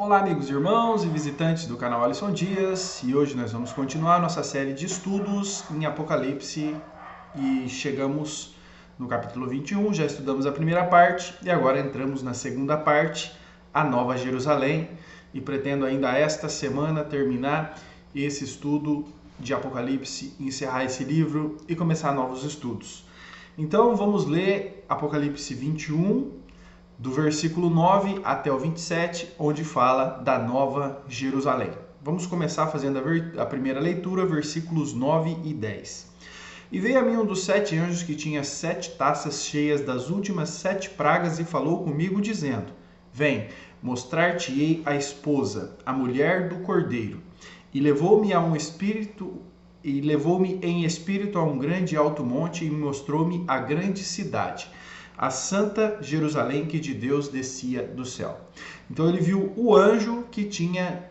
Olá, amigos, irmãos e visitantes do canal Alisson Dias, e hoje nós vamos continuar nossa série de estudos em Apocalipse e chegamos no capítulo 21, já estudamos a primeira parte e agora entramos na segunda parte, a Nova Jerusalém, e pretendo ainda esta semana terminar esse estudo de Apocalipse, encerrar esse livro e começar novos estudos. Então vamos ler Apocalipse 21, do versículo 9 até o 27, onde fala da Nova Jerusalém. Vamos começar fazendo a primeira leitura, versículos 9 e 10. E veio a mim um dos 7 anjos que tinha 7 taças cheias das últimas 7 pragas e falou comigo, dizendo: Vem, mostrar-te-ei a esposa, a mulher do Cordeiro. E levou-me em espírito a um grande alto monte e me mostrou-me a grande cidade, a Santa Jerusalém, que de Deus descia do céu. Então ele viu o anjo que tinha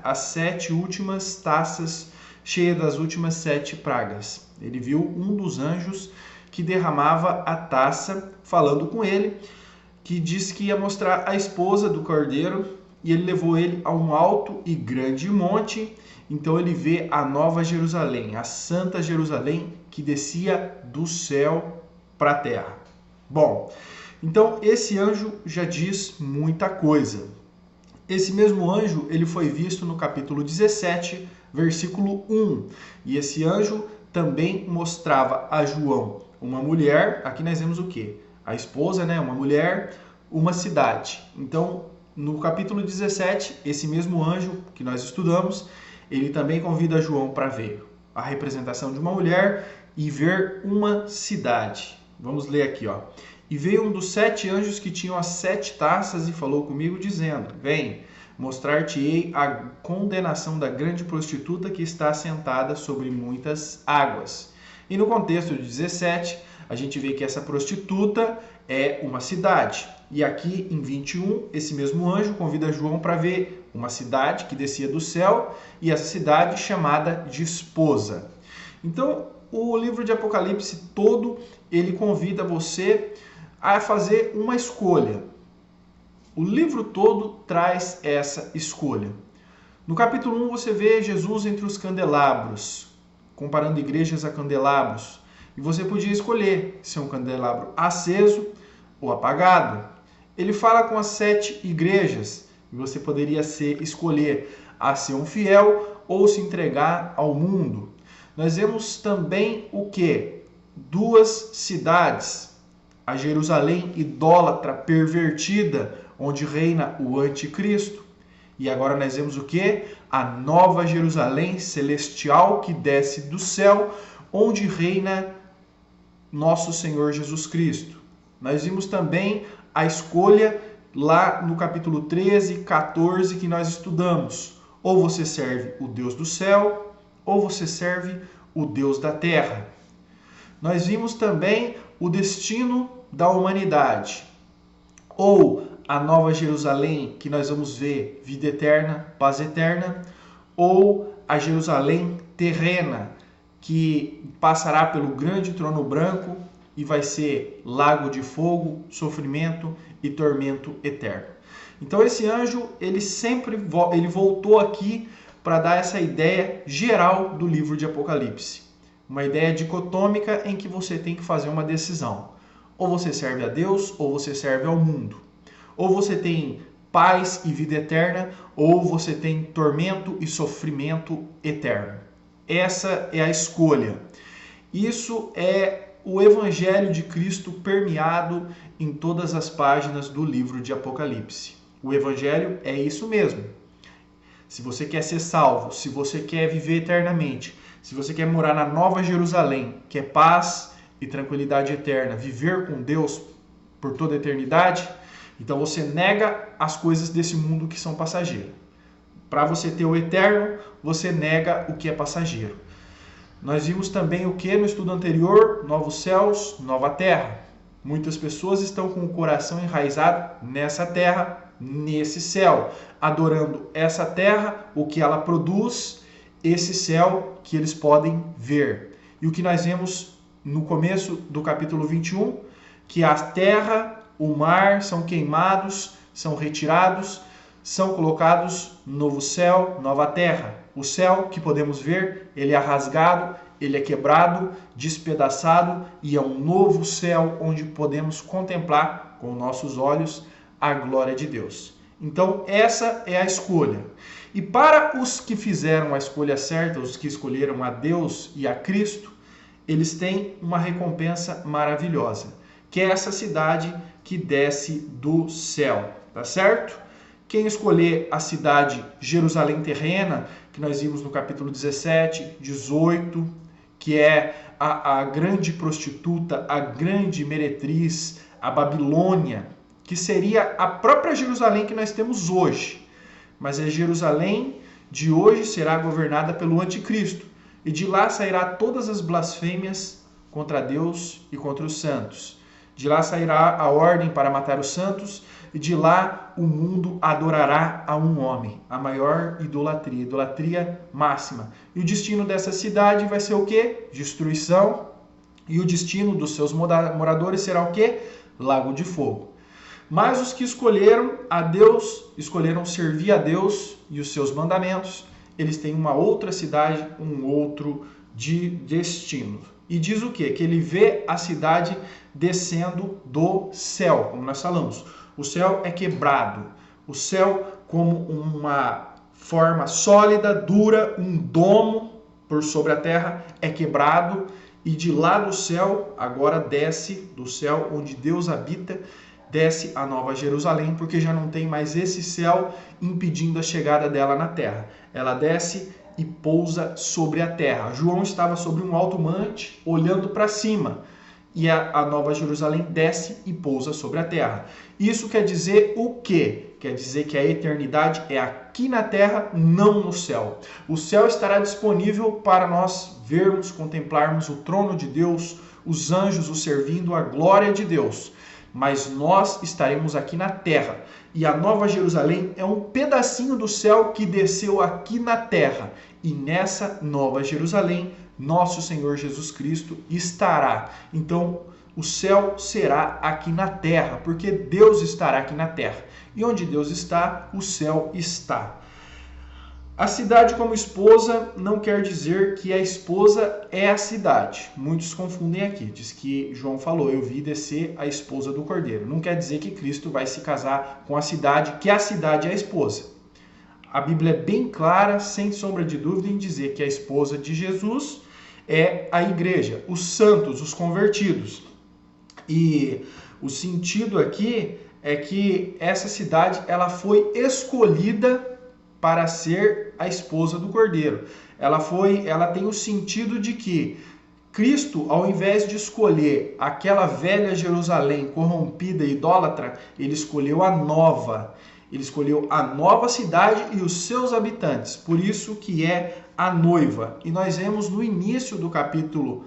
as 7 últimas taças cheias das últimas 7 pragas. Ele viu um dos anjos que derramava a taça, falando com ele, que disse que ia mostrar a esposa do Cordeiro, e ele levou ele a um alto e grande monte. Então ele vê a Nova Jerusalém, a Santa Jerusalém, que descia do céu para a terra. Bom, então esse anjo já diz muita coisa. Esse mesmo anjo, ele foi visto no capítulo 17, versículo 1. E esse anjo também mostrava a João uma mulher, aqui nós vemos o quê? A esposa, né? Uma mulher, uma cidade. Então, no capítulo 17, esse mesmo anjo que nós estudamos, ele também convida João para ver a representação de uma mulher e ver uma cidade. Vamos ler aqui, ó. E veio um dos 7 anjos que tinham as 7 taças e falou comigo, dizendo: Vem, mostrar-te-ei a condenação da grande prostituta que está assentada sobre muitas águas. E no contexto de 17, a gente vê que essa prostituta é uma cidade. E aqui em 21, esse mesmo anjo convida João para ver uma cidade que descia do céu, e essa cidade chamada de esposa. Então, o livro de Apocalipse todo, ele convida você a fazer uma escolha. O livro todo traz essa escolha. No capítulo 1 você vê Jesus entre os candelabros, comparando igrejas a candelabros. E você podia escolher se é um candelabro aceso ou apagado. Ele fala com as 7 igrejas e você poderia escolher a ser um fiel ou se entregar ao mundo. Nós vemos também o que? 2 cidades. A Jerusalém idólatra, pervertida, onde reina o anticristo. E agora nós vemos o que? A Nova Jerusalém celestial que desce do céu, onde reina nosso Senhor Jesus Cristo. Nós vimos também a escolha lá no capítulo 13 e 14 que nós estudamos. Ou você serve o Deus do céu, ou você serve o Deus da terra. Nós vimos também o destino da humanidade. Ou a Nova Jerusalém, que nós vamos ver vida eterna, paz eterna, ou a Jerusalém terrena, que passará pelo grande trono branco e vai ser lago de fogo, sofrimento e tormento eterno. Então esse anjo, ele voltou aqui para dar essa ideia geral do livro de Apocalipse. Uma ideia dicotômica em que você tem que fazer uma decisão. Ou você serve a Deus, ou você serve ao mundo. Ou você tem paz e vida eterna, ou você tem tormento e sofrimento eterno. Essa é a escolha. Isso é o Evangelho de Cristo permeado em todas as páginas do livro de Apocalipse. O Evangelho é isso mesmo. Se você quer ser salvo, se você quer viver eternamente, se você quer morar na Nova Jerusalém, que é paz e tranquilidade eterna, viver com Deus por toda a eternidade, então você nega as coisas desse mundo que são passageiras. Para você ter o eterno, você nega o que é passageiro. Nós vimos também o que no estudo anterior? Novos céus, nova terra. Muitas pessoas estão com o coração enraizado nessa terra, nesse céu, adorando essa terra, o que ela produz, esse céu que eles podem ver. E o que nós vemos no começo do capítulo 21, que a terra, o mar são queimados, são retirados, são colocados novo céu, nova terra. O céu que podemos ver, ele é rasgado, ele é quebrado, despedaçado, e é um novo céu onde podemos contemplar com nossos olhos a glória de Deus. Então, essa é a escolha. E para os que fizeram a escolha certa, os que escolheram a Deus e a Cristo, eles têm uma recompensa maravilhosa, que é essa cidade que desce do céu, tá certo? Quem escolher a cidade Jerusalém terrena, que nós vimos no capítulo 17, 18, que é a grande prostituta, a grande meretriz, a Babilônia, que seria a própria Jerusalém que nós temos hoje. Mas a Jerusalém de hoje será governada pelo anticristo, e de lá sairá todas as blasfêmias contra Deus e contra os santos. De lá sairá a ordem para matar os santos, e de lá o mundo adorará a um homem, a maior idolatria, idolatria máxima. E o destino dessa cidade vai ser o quê? Destruição. E o destino dos seus moradores será o quê? Lago de fogo. Mas os que escolheram a Deus, escolheram servir a Deus e os seus mandamentos, eles têm uma outra cidade, um outro destino. E diz o quê? Que ele vê a cidade descendo do céu, como nós falamos. O céu é quebrado. O céu como uma forma sólida, dura, um domo por sobre a terra, é quebrado. E de lá do céu, agora desce do céu onde Deus habita, desce a Nova Jerusalém, porque já não tem mais esse céu impedindo a chegada dela na terra. Ela desce e pousa sobre a terra. João estava sobre um alto monte, olhando para cima, e a Nova Jerusalém desce e pousa sobre a terra. Isso quer dizer o quê? Quer dizer que a eternidade é aqui na terra, não no céu. O céu estará disponível para nós vermos, contemplarmos o trono de Deus, os anjos o servindo, a glória de Deus. Mas nós estaremos aqui na terra. E a Nova Jerusalém é um pedacinho do céu que desceu aqui na terra. E nessa Nova Jerusalém, nosso Senhor Jesus Cristo estará. Então, o céu será aqui na terra, porque Deus estará aqui na terra. E onde Deus está, o céu está. A cidade como esposa não quer dizer que a esposa é a cidade. Muitos confundem aqui. Diz que João falou, eu vi descer a esposa do Cordeiro. Não quer dizer que Cristo vai se casar com a cidade, que a cidade é a esposa. A Bíblia é bem clara, sem sombra de dúvida, em dizer que a esposa de Jesus é a igreja, os santos, os convertidos. E o sentido aqui é que essa cidade ela foi escolhida para ser a esposa do Cordeiro. Ela tem o sentido de que Cristo, ao invés de escolher aquela velha Jerusalém corrompida e idólatra, ele escolheu a nova. Ele escolheu a nova cidade e os seus habitantes. Por isso que é a noiva. E nós vemos no início do capítulo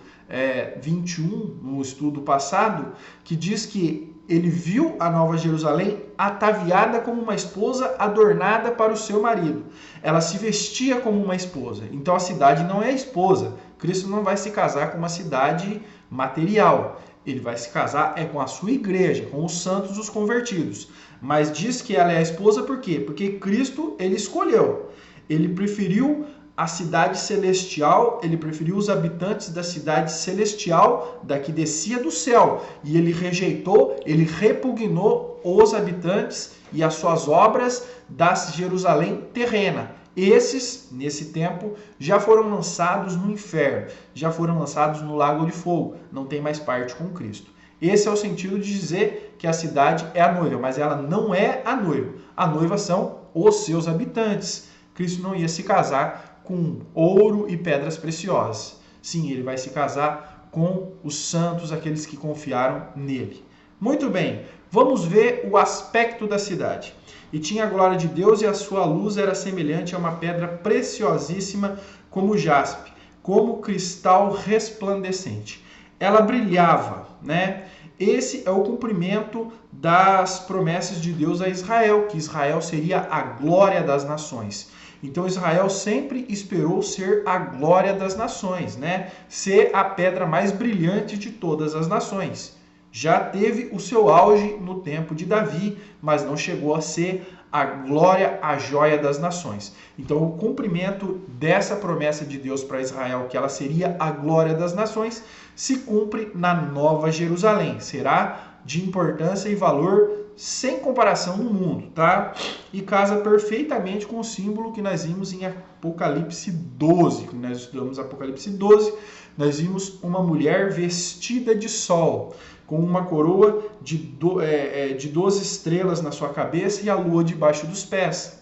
21, no estudo passado, que diz que ele viu a Nova Jerusalém ataviada como uma esposa adornada para o seu marido. Ela se vestia como uma esposa. Então a cidade não é a esposa. Cristo não vai se casar com uma cidade material. Ele vai se casar com a sua igreja, com os santos, os convertidos. Mas diz que ela é a esposa por quê? Porque Cristo, ele escolheu. Ele preferiu a cidade celestial, ele preferiu os habitantes da cidade celestial, da que descia do céu. E ele rejeitou, ele repugnou os habitantes e as suas obras da Jerusalém terrena. Esses, nesse tempo, já foram lançados no inferno, já foram lançados no lago de fogo, não tem mais parte com Cristo. Esse é o sentido de dizer que a cidade é a noiva, mas ela não é a noiva. A noiva são os seus habitantes. Cristo não ia se casar com ouro e pedras preciosas. Sim, ele vai se casar com os santos, aqueles que confiaram nele. Muito bem, vamos ver o aspecto da cidade. E tinha a glória de Deus e a sua luz era semelhante a uma pedra preciosíssima como jaspe, como cristal resplandecente. Ela brilhava, né? Esse é o cumprimento das promessas de Deus a Israel, que Israel seria a glória das nações. Então Israel sempre esperou ser a glória das nações, né? Ser a pedra mais brilhante de todas as nações. já teve o seu auge no tempo de Davi, mas não chegou a ser a glória, a joia das nações. Então, o cumprimento dessa promessa de Deus para Israel, que ela seria a glória das nações, se cumpre na Nova Jerusalém. Será de importância e valor sem comparação no mundo, tá? E casa perfeitamente com o símbolo que nós vimos em Apocalipse 12. Quando nós estudamos Apocalipse 12, nós vimos uma mulher vestida de sol, com uma coroa de 12 estrelas na sua cabeça e a lua debaixo dos pés.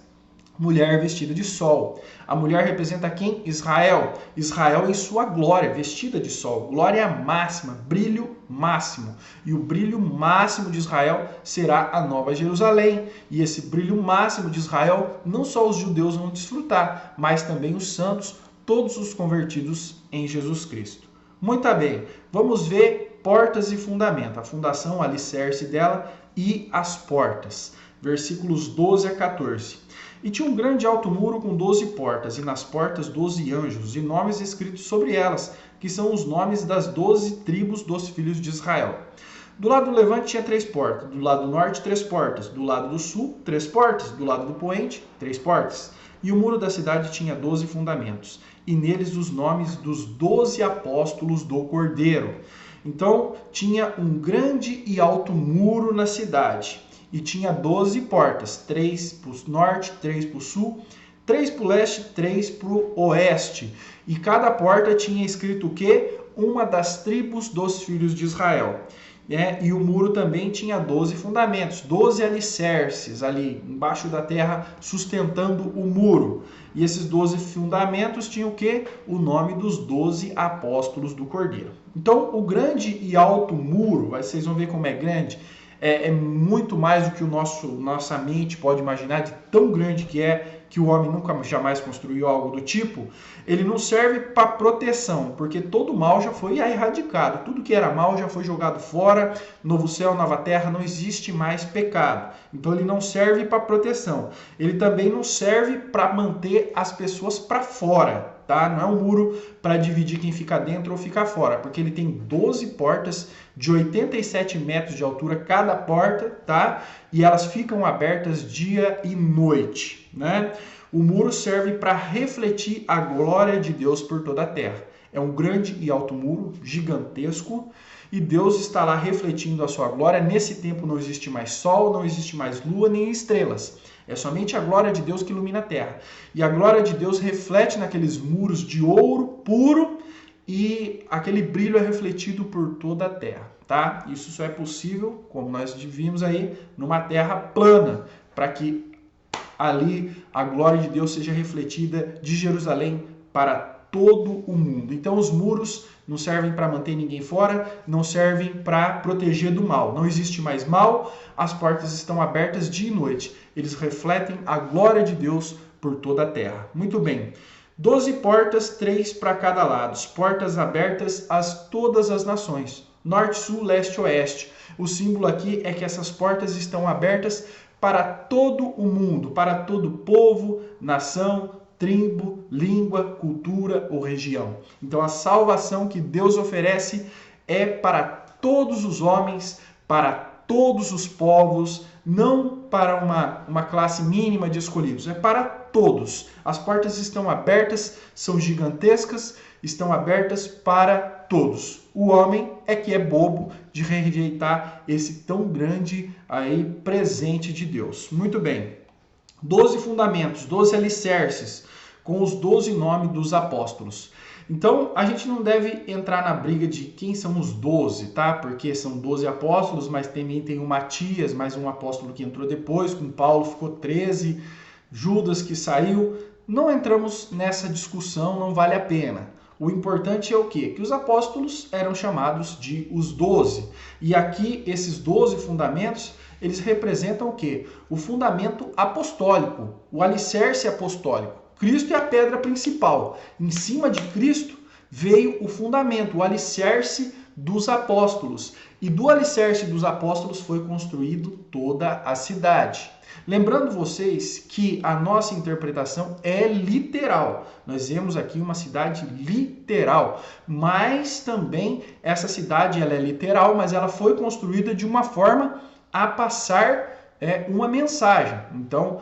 Mulher vestida de sol. A mulher representa quem? Israel. Israel em sua glória, vestida de sol. Glória máxima, brilho máximo. E o brilho máximo de Israel será a Nova Jerusalém. E esse brilho máximo de Israel, não só os judeus vão desfrutar, mas também os santos, todos os convertidos em Jesus Cristo. Muito bem, vamos ver portas e fundamento. A fundação, o alicerce dela e as portas. Versículos 12 a 14. E tinha um grande alto muro com 12 portas, e nas portas 12 anjos, e nomes escritos sobre elas, que são os nomes das 12 tribos dos filhos de Israel. Do lado do levante tinha 3 portas, do lado do norte 3 portas, do lado do sul 3 portas, do lado do poente 3 portas. E o muro da cidade tinha 12 fundamentos, e neles os nomes dos 12 apóstolos do Cordeiro. Então tinha um grande e alto muro na cidade. E tinha 12 portas, 3 para o norte, 3 para o sul, 3 para o leste, 3 para o oeste. E cada porta tinha escrito o quê? Uma das tribos dos filhos de Israel. E o muro também tinha 12 fundamentos, 12 alicerces ali embaixo da terra sustentando o muro. E esses 12 fundamentos tinham o quê? O nome dos 12 apóstolos do Cordeiro. Então, o grande e alto muro, vocês vão ver como é grande, é muito mais do que nossa mente pode imaginar, de tão grande que o homem nunca jamais construiu algo do tipo. Ele não serve para proteção, porque todo mal já foi erradicado, tudo que era mal já foi jogado fora, novo céu, nova terra, não existe mais pecado. Então ele não serve para proteção, ele também não serve para manter as pessoas para fora. Tá? Não é um muro para dividir quem fica dentro ou fica fora, porque ele tem 12 portas de 87 metros de altura cada porta, tá? E elas ficam abertas dia e noite, né? O muro serve para refletir a glória de Deus por toda a terra. É um grande e alto muro, gigantesco, e Deus está lá refletindo a sua glória. Nesse tempo não existe mais sol, não existe mais lua, nem estrelas. É somente a glória de Deus que ilumina a terra. E a glória de Deus reflete naqueles muros de ouro puro e aquele brilho é refletido por toda a terra, tá? Isso só é possível, como nós vimos aí, numa terra plana, para que ali a glória de Deus seja refletida de Jerusalém para todo o mundo. Então os muros não servem para manter ninguém fora, não servem para proteger do mal. Não existe mais mal, as portas estão abertas dia e noite. Eles refletem a glória de Deus por toda a terra. Muito bem. 12 portas, 3 para cada lado. Portas abertas a todas as nações. Norte, sul, leste, oeste. O símbolo aqui é que essas portas estão abertas para todo o mundo, para todo povo, nação, tribo, língua, cultura ou região. Então a salvação que Deus oferece é para todos os homens, para todos os povos, não para uma classe mínima de escolhidos, é para todos. As portas estão abertas, são gigantescas, estão abertas para todos. O homem é que é bobo de rejeitar esse tão grande aí presente de Deus. Muito bem. 12 fundamentos, 12 alicerces, com os 12 nomes dos apóstolos. Então, a gente não deve entrar na briga de quem são os 12, tá? Porque são 12 apóstolos, mas também tem o Matias, mais um apóstolo que entrou depois, com Paulo ficou 13, Judas que saiu. Não entramos nessa discussão, não vale a pena. O importante é o quê? Que os apóstolos eram chamados de os 12. E aqui, esses 12 fundamentos, eles representam o quê? O fundamento apostólico, o alicerce apostólico. Cristo é a pedra principal. Em cima de Cristo veio o fundamento, o alicerce dos apóstolos. E do alicerce dos apóstolos foi construído toda a cidade. Lembrando vocês que a nossa interpretação é literal. Nós vemos aqui uma cidade literal, mas também essa cidade ela é literal, mas ela foi construída de uma forma a passar uma mensagem. Então,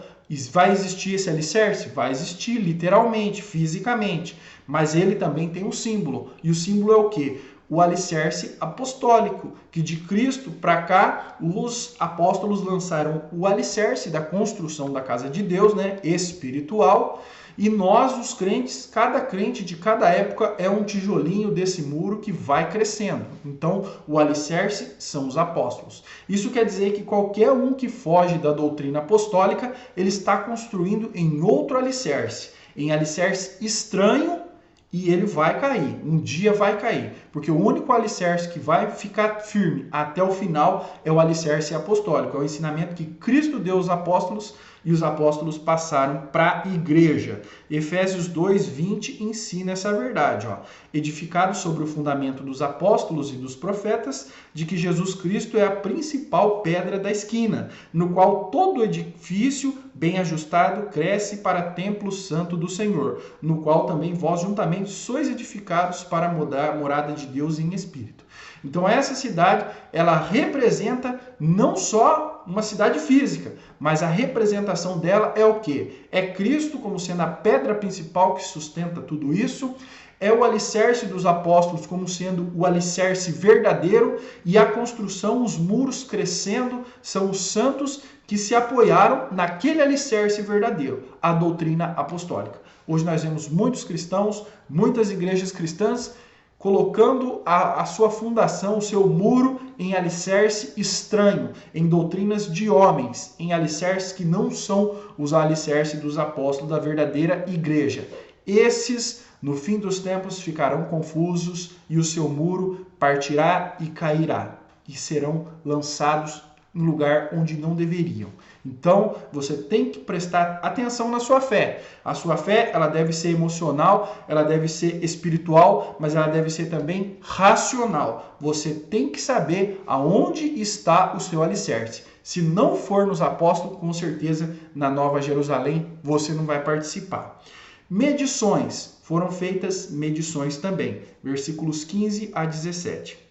vai existir esse alicerce? Vai existir literalmente, fisicamente, mas ele também tem um símbolo. E o símbolo é o quê? O alicerce apostólico, que de Cristo para cá, os apóstolos lançaram o alicerce da construção da casa de Deus, né, espiritual, e nós, os crentes, cada crente de cada época é um tijolinho desse muro que vai crescendo. Então, o alicerce são os apóstolos. Isso quer dizer que qualquer um que foge da doutrina apostólica, ele está construindo em outro alicerce, em alicerce estranho, e ele vai cair, um dia vai cair, porque o único alicerce que vai ficar firme até o final é o alicerce apostólico, é o ensinamento que Cristo deu aos apóstolos e os apóstolos passaram para a igreja. Efésios 2:20 ensina essa verdade, ó. Edificado sobre o fundamento dos apóstolos e dos profetas, de que Jesus Cristo é a principal pedra da esquina, no qual todo edifício bem ajustado cresce para templo santo do Senhor, no qual também vós juntamente sois edificados para a morada de Deus em espírito. Então essa cidade, ela representa não só uma cidade física, mas a representação dela é o quê? É Cristo como sendo a pedra principal que sustenta tudo isso, é o alicerce dos apóstolos como sendo o alicerce verdadeiro e a construção, os muros crescendo, são os santos que se apoiaram naquele alicerce verdadeiro, a doutrina apostólica. Hoje nós vemos muitos cristãos, muitas igrejas cristãs, colocando a sua fundação, o seu muro em alicerce estranho, em doutrinas de homens, em alicerces que não são os alicerces dos apóstolos da verdadeira igreja. Esses, no fim dos tempos, ficarão confusos e o seu muro partirá e cairá, e serão lançados em lugar onde não deveriam. Então, você tem que prestar atenção na sua fé. A sua fé, ela deve ser emocional, ela deve ser espiritual, mas ela deve ser também racional. Você tem que saber aonde está o seu alicerce. Se não for nos apóstolos, com certeza na Nova Jerusalém você não vai participar. Medições. Foram feitas medições também. Versículos 15 a 17.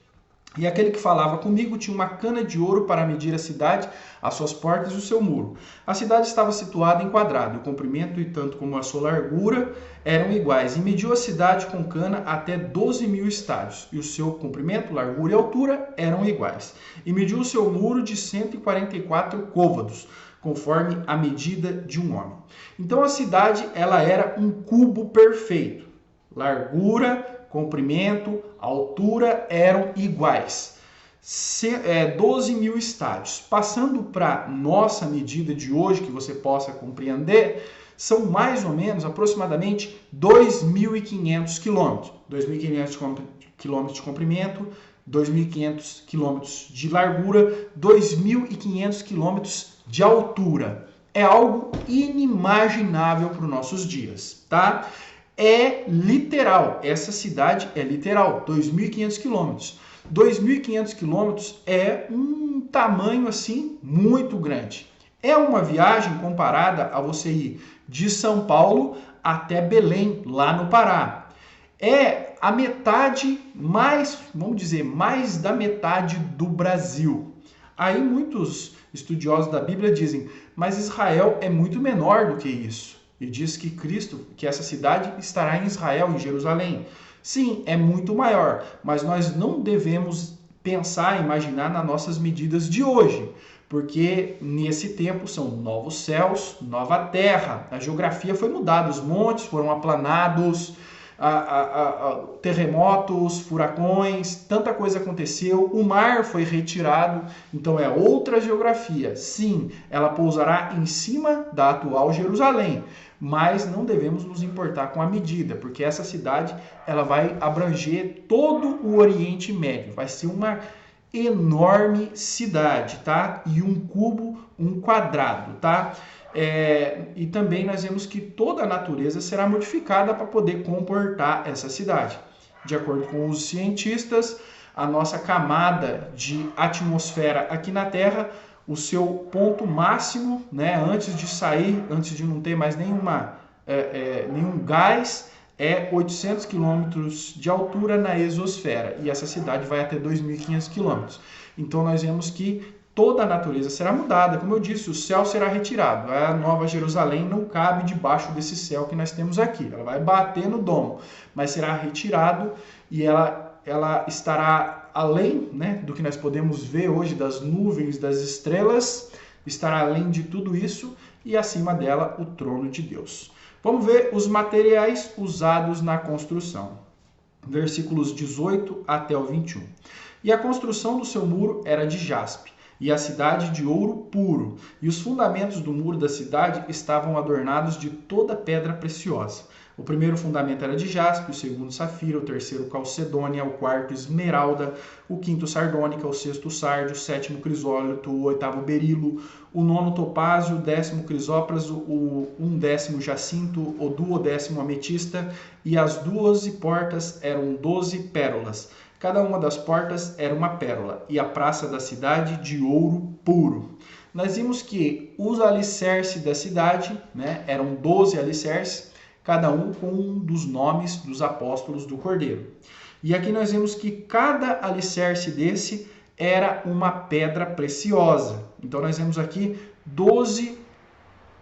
E aquele que falava comigo tinha uma cana de ouro para medir a cidade, as suas portas e o seu muro. A cidade estava situada em quadrado, e o comprimento e tanto como a sua largura eram iguais. E mediu a cidade com cana até 12.000 estádios, e o seu comprimento, largura e altura eram iguais. E mediu o seu muro de 144 côvados, conforme a medida de um homem. Então a cidade, ela era um cubo perfeito. Largura, comprimento, altura eram iguais. 12.000 estádios. Passando para nossa medida de hoje, que você possa compreender, são mais ou menos, aproximadamente, 2.500 quilômetros. 2.500 quilômetros de comprimento, 2.500 quilômetros de largura, 2.500 quilômetros de altura. É algo inimaginável para os nossos dias, tá? É literal, essa cidade é literal, 2.500 quilômetros. 2.500 quilômetros é um tamanho assim muito grande. É uma viagem comparada a você ir de São Paulo até Belém, lá no Pará. É a metade, vamos dizer, mais da metade do Brasil. Aí muitos estudiosos da Bíblia dizem, mas Israel é muito menor do que isso. E diz que que essa cidade estará em Israel, em Jerusalém. Sim, é muito maior, mas nós não devemos pensar, imaginar nas nossas medidas de hoje, porque nesse tempo são novos céus, nova terra. A geografia foi mudada, os montes foram aplanados, terremotos, furacões, tanta coisa aconteceu, o mar foi retirado, então é outra geografia. Sim, ela pousará em cima da atual Jerusalém, mas não devemos nos importar com a medida, porque essa cidade ela vai abranger todo o Oriente Médio, vai ser uma enorme cidade, tá? E um cubo, um quadrado, tá? E também nós vemos que toda a natureza será modificada para poder comportar essa cidade. De acordo com os cientistas, a nossa camada de atmosfera aqui na Terra, o seu ponto máximo, né, antes de sair, antes de não ter mais nenhum gás, é 800 quilômetros de altura na exosfera, e essa cidade vai até 2.500 quilômetros. Então nós vemos que toda a natureza será mudada, como eu disse, o céu será retirado. A Nova Jerusalém não cabe debaixo desse céu que nós temos aqui, ela vai bater no domo, mas será retirado e ela estará além, né, do que nós podemos ver hoje, das nuvens, das estrelas, estará além de tudo isso e acima dela o trono de Deus. Vamos ver os materiais usados na construção. Versículos 18 até o 21. E a construção do seu muro era de jaspe, e a cidade de ouro puro, e os fundamentos do muro da cidade estavam adornados de toda pedra preciosa. O primeiro fundamento era de jaspe, o segundo safira, o terceiro calcedônia, o quarto esmeralda, o quinto sardônica, o sexto sárdio, o sétimo crisólito, o oitavo berilo, o nono topázio, o décimo crisópraso, o undécimo jacinto, o duodécimo ametista, e as 12 portas eram 12 pérolas. Cada uma das portas era uma pérola, e a praça da cidade de ouro puro. Nós vimos que os alicerces da cidade, né, eram 12 alicerces, cada um com um dos nomes dos apóstolos do Cordeiro. E aqui nós vemos que cada alicerce desse era uma pedra preciosa. Então nós vemos aqui 12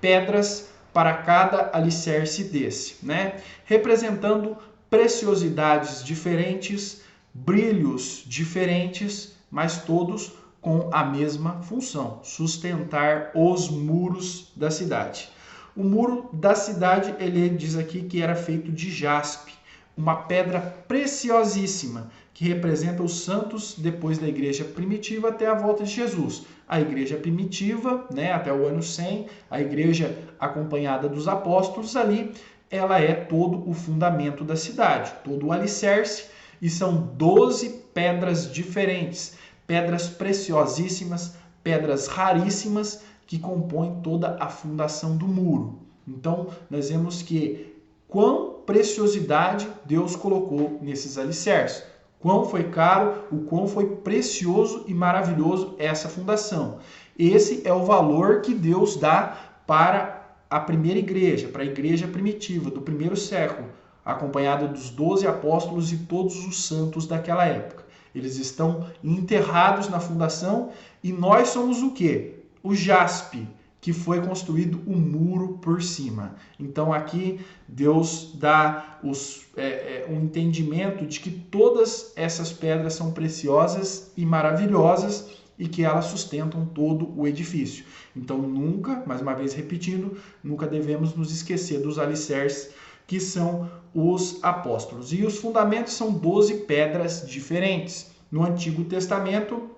pedras para cada alicerce desse, né? Representando preciosidades diferentes, brilhos diferentes, mas todos com a mesma função: sustentar os muros da cidade. O muro da cidade, ele diz aqui que era feito de jaspe, uma pedra preciosíssima, que representa os santos depois da igreja primitiva até a volta de Jesus. A igreja primitiva, né, até o ano 100, a igreja acompanhada dos apóstolos ali, ela é todo o fundamento da cidade, todo o alicerce, e são 12 pedras diferentes, pedras preciosíssimas, pedras raríssimas, que compõem toda a fundação do muro. Então, nós vemos que quão preciosidade Deus colocou nesses alicerces. Quão foi caro, o quão foi precioso e maravilhoso essa fundação. Esse é o valor que Deus dá para a primeira igreja, para a igreja primitiva, do primeiro século, acompanhada dos 12 apóstolos e todos os santos daquela época. Eles estão enterrados na fundação e nós somos o quê? O jaspe, que foi construído um muro por cima. Então aqui Deus dá um entendimento de que todas essas pedras são preciosas e maravilhosas e que elas sustentam todo o edifício. Então nunca, mais uma vez repetindo, nunca devemos nos esquecer dos alicerces que são os apóstolos. E os fundamentos são 12 pedras diferentes. No Antigo Testamento,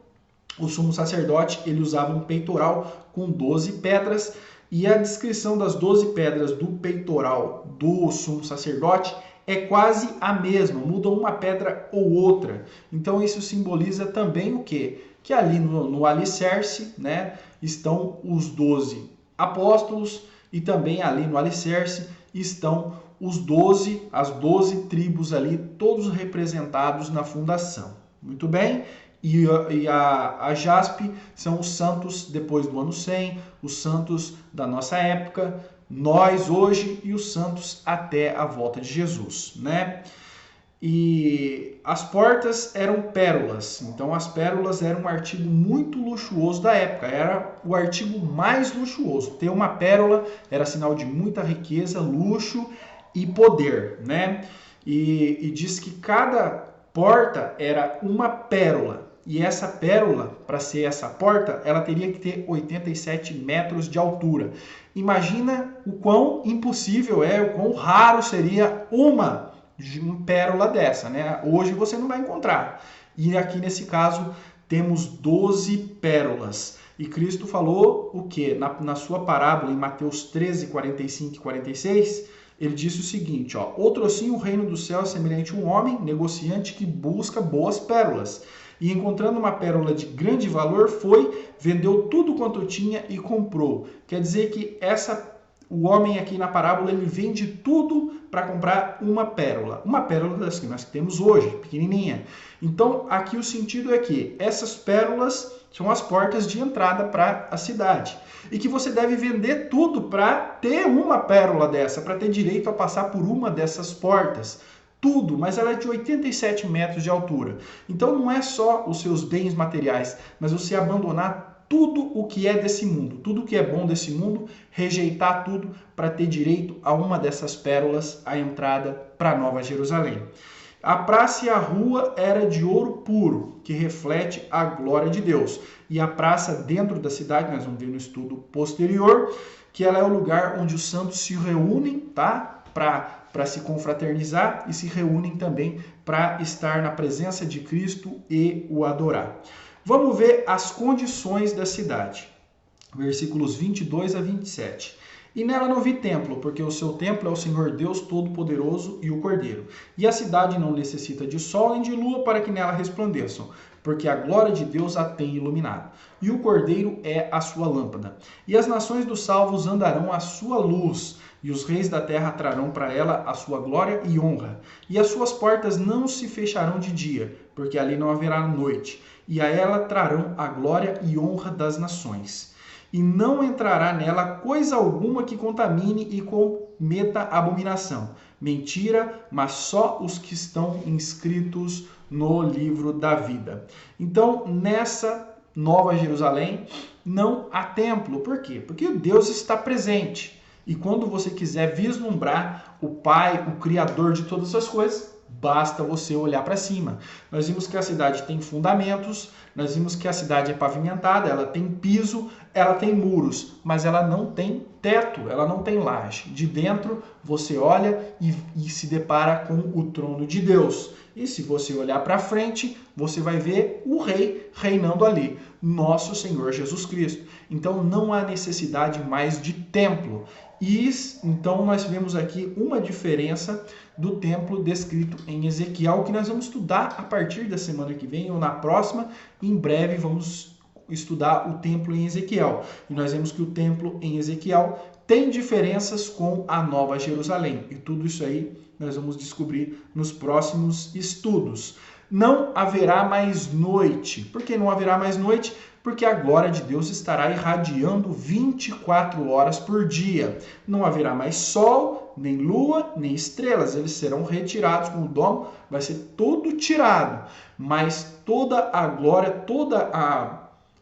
o sumo sacerdote ele usava um peitoral com 12 pedras, e a descrição das 12 pedras do peitoral do sumo sacerdote é quase a mesma, muda uma pedra ou outra. Então isso simboliza também o quê? Que ali no alicerce, né, estão os 12 apóstolos, e também ali no alicerce estão as 12 tribos ali, todos representados na fundação. Muito bem? E a jaspe são os santos depois do ano 100, os santos da nossa época, nós hoje, e os santos até a volta de Jesus, né? E as portas eram pérolas, então as pérolas eram um artigo muito luxuoso da época, era o artigo mais luxuoso. Ter uma pérola era sinal de muita riqueza, luxo e poder, né? E diz que cada porta era uma pérola. E essa pérola, para ser essa porta, ela teria que ter 87 metros de altura. Imagina o quão impossível o quão raro seria uma pérola dessa, né? Hoje você não vai encontrar. E aqui nesse caso temos 12 pérolas. E Cristo falou o quê? Na sua parábola em Mateus 13, 45 e 46, ele disse o seguinte, ó: outro assim o reino do céu é semelhante a um homem negociante que busca boas pérolas. E encontrando uma pérola de grande valor, vendeu tudo quanto tinha e comprou. Quer dizer que o homem aqui na parábola, ele vende tudo para comprar uma pérola das que nós temos hoje, pequenininha. Então, aqui o sentido é que essas pérolas são as portas de entrada para a cidade. E que você deve vender tudo para ter uma pérola dessa, para ter direito a passar por uma dessas portas. Tudo, mas ela é de 87 metros de altura. Então não é só os seus bens materiais, mas você abandonar tudo o que é desse mundo, tudo o que é bom desse mundo, rejeitar tudo para ter direito a uma dessas pérolas, a entrada para Nova Jerusalém. A praça e a rua era de ouro puro, que reflete a glória de Deus. E a praça dentro da cidade, nós vamos ver no estudo posterior, que ela é o lugar onde os santos se reúnem, tá? Para se confraternizar e se reúnem também para estar na presença de Cristo e o adorar. Vamos ver as condições da cidade. Versículos 22 a 27. E nela não vi templo, porque o seu templo é o Senhor Deus Todo-Poderoso e o Cordeiro. E a cidade não necessita de sol nem de lua para que nela resplandeçam, porque a glória de Deus a tem iluminado. E o Cordeiro é a sua lâmpada. E as nações dos salvos andarão à sua luz, e os reis da terra trarão para ela a sua glória e honra. E as suas portas não se fecharão de dia, porque ali não haverá noite. E a ela trarão a glória e honra das nações. E não entrará nela coisa alguma que contamine e cometa abominação. Mentira, mas só os que estão inscritos no livro da vida. Então, nessa Nova Jerusalém, não há templo. Por quê? Porque Deus está presente. E quando você quiser vislumbrar o Pai, o Criador de todas as coisas, basta você olhar para cima. Nós vimos que a cidade tem fundamentos, nós vimos que a cidade é pavimentada, ela tem piso, ela tem muros, mas ela não tem teto, ela não tem laje. De dentro, você olha e se depara com o trono de Deus. E se você olhar para frente, você vai ver o rei reinando ali, nosso Senhor Jesus Cristo. Então não há necessidade mais de templo. E então nós vemos aqui uma diferença do templo descrito em Ezequiel, que nós vamos estudar a partir da semana que vem ou na próxima. Em breve vamos estudar o templo em Ezequiel. E nós vemos que o templo em Ezequiel tem diferenças com a Nova Jerusalém. E tudo isso aí nós vamos descobrir nos próximos estudos. Não haverá mais noite. Por que não haverá mais noite? Porque a glória de Deus estará irradiando 24 horas por dia. Não haverá mais sol, nem lua, nem estrelas. Eles serão retirados, com o dom vai ser todo tirado. Mas toda a glória, toda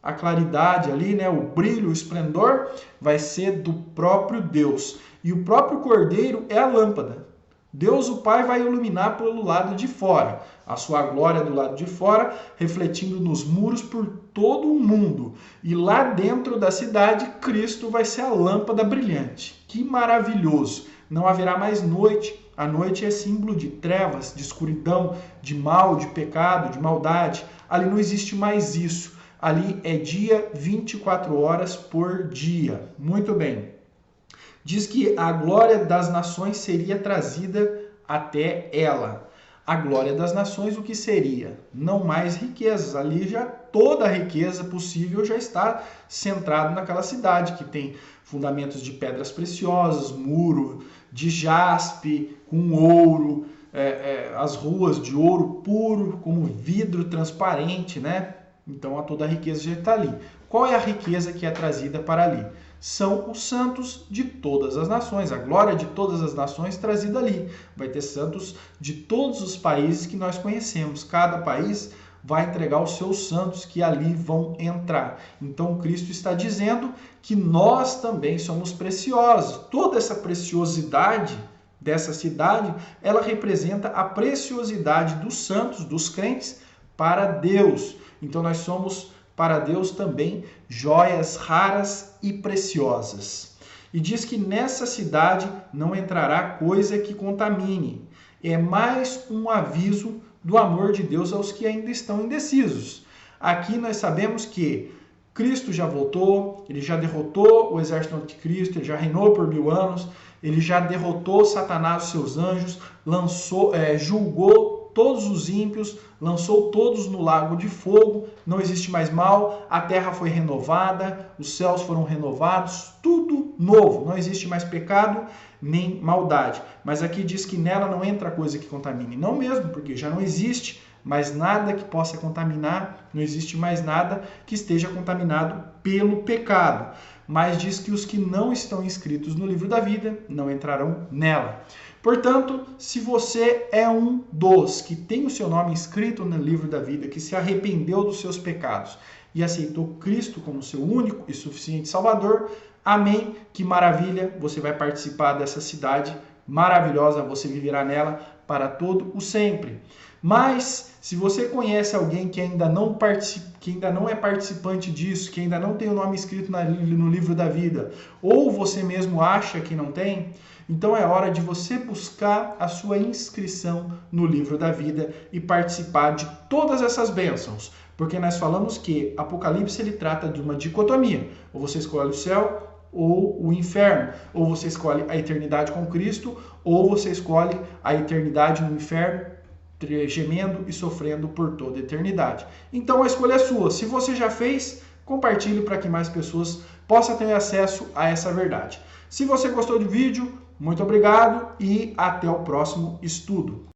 a claridade ali, né, o brilho, o esplendor, vai ser do próprio Deus. E o próprio Cordeiro é a lâmpada. Deus, o Pai, vai iluminar pelo lado de fora. A sua glória do lado de fora, refletindo nos muros por todo o mundo. E lá dentro da cidade, Cristo vai ser a lâmpada brilhante. Que maravilhoso! Não haverá mais noite. A noite é símbolo de trevas, de escuridão, de mal, de pecado, de maldade. Ali não existe mais isso. Ali é dia 24 horas por dia. Muito bem. Diz que a glória das nações seria trazida até ela. A glória das nações, o que seria? Não mais riquezas. Ali já toda a riqueza possível já está centrada naquela cidade, que tem fundamentos de pedras preciosas, muro de jaspe, com ouro, as ruas de ouro puro, como vidro transparente, né? Então toda a riqueza já está ali. Qual é a riqueza que é trazida para ali? São os santos de todas as nações, a glória de todas as nações trazida ali. Vai ter santos de todos os países que nós conhecemos. Cada país vai entregar os seus santos que ali vão entrar. Então Cristo está dizendo que nós também somos preciosos. Toda essa preciosidade dessa cidade, ela representa a preciosidade dos santos, dos crentes, para Deus. Então nós somos para Deus também joias raras e preciosas. E diz que nessa cidade não entrará coisa que contamine. É mais um aviso do amor de Deus aos que ainda estão indecisos. Aqui nós sabemos que Cristo já voltou, ele já derrotou o exército anticristo, ele já reinou por 1000 anos, ele já derrotou Satanás e seus anjos, julgou todos os ímpios, lançou todos no lago de fogo, não existe mais mal, a terra foi renovada, os céus foram renovados, tudo novo, não existe mais pecado nem maldade. Mas aqui diz que nela não entra coisa que contamine, não mesmo, porque já não existe mais nada que possa contaminar, não existe mais nada que esteja contaminado pelo pecado. Mas diz que os que não estão inscritos no livro da vida não entrarão nela. Portanto, se você é um dos que tem o seu nome inscrito no livro da vida, que se arrependeu dos seus pecados e aceitou Cristo como seu único e suficiente Salvador, amém, que maravilha, você vai participar dessa cidade maravilhosa, você viverá nela para todo o sempre. Mas, se você conhece alguém que ainda não é participante disso, que ainda não tem o nome escrito no livro da vida, ou você mesmo acha que não tem, então é hora de você buscar a sua inscrição no livro da vida e participar de todas essas bênçãos. Porque nós falamos que Apocalipse ele trata de uma dicotomia. Ou você escolhe o céu ou o inferno. Ou você escolhe a eternidade com Cristo, ou você escolhe a eternidade no inferno, gemendo e sofrendo por toda a eternidade. Então a escolha é sua. Se você já fez, compartilhe para que mais pessoas possam ter acesso a essa verdade. Se você gostou do vídeo, muito obrigado e até o próximo estudo.